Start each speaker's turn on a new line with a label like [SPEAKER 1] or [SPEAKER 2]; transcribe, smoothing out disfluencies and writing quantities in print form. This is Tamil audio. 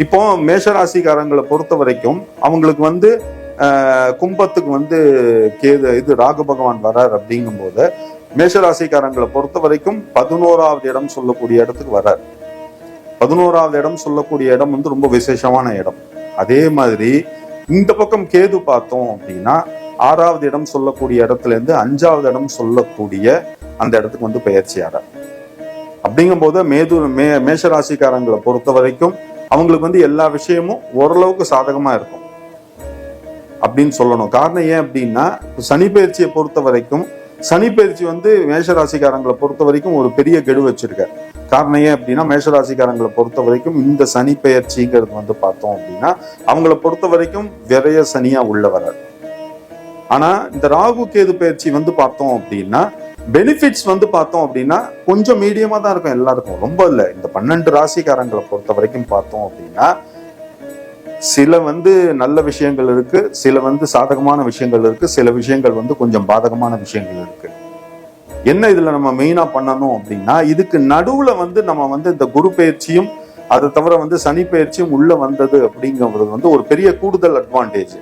[SPEAKER 1] இப்போ மேஷராசிக்காரங்களை பொறுத்த வரைக்கும் அவங்களுக்கு கும்பத்துக்கு கேது இது ராகு பகவான் வர்றார் அப்படிங்கும் போது மேஷராசிக்காரங்களை பொறுத்த வரைக்கும் 11வது இடம் சொல்லக்கூடிய இடத்துக்கு வர்றார். 11வது இடம் சொல்லக்கூடிய இடம் ரொம்ப விசேஷமான இடம். அதே மாதிரி இந்த பக்கம் கேது பார்த்தோம் அப்படின்னா 6வது இடம் சொல்லக்கூடிய இடத்துல இருந்து 5வது இடம் சொல்லக்கூடிய அந்த இடத்துக்கு பெயர்ச்சியாரார். அப்படிங்கும் போது மேஷராசிக்காரங்களை பொறுத்த வரைக்கும் அவங்களுக்கு எல்லா விஷயமும் ஓரளவுக்கு சாதகமா இருக்கும் அப்படின்னு சொல்லணும். காரணம் ஏன் அப்படின்னா சனி பயிற்சியை பொறுத்த வரைக்கும் சனி பயிற்சி மேஷராசிக்காரங்களை பொறுத்த வரைக்கும் ஒரு பெரிய கெடு வச்சிருக்காரு. காரணம் ஏன் அப்படின்னா மேஷராசிக்காரங்களை பொறுத்த வரைக்கும் இந்த சனி பயிற்சிங்கிறது பார்த்தோம் அப்படின்னா அவங்கள பொறுத்த வரைக்கும் விரைய சனியா உள்ள வராது. ஆனா இந்த ராகு கேது பயிற்சி பார்த்தோம் அப்படின்னா பெனிஃபிட்ஸ் பார்த்தோம் அப்படின்னா கொஞ்சம் மீடியமா தான் இருக்கும் எல்லாருக்கும், ரொம்ப இல்லை. இந்த 12 ராசிக்காரங்களை பொறுத்த வரைக்கும் பார்த்தோம் அப்படின்னா சில நல்ல விஷயங்கள் இருக்கு, சில சாதகமான விஷயங்கள் இருக்கு, சில விஷயங்கள் கொஞ்சம் பாதகமான விஷயங்கள் இருக்கு. என்ன இதுல நம்ம மெயினா பண்ணணும் அப்படின்னா இதுக்கு நடுவுல நம்ம இந்த குரு பயிற்சியும் அதை தவிர சனி பயிற்சியும் உள்ள வந்தது அப்படிங்கிறது ஒரு பெரிய கூடுதல் அட்வான்டேஜ்.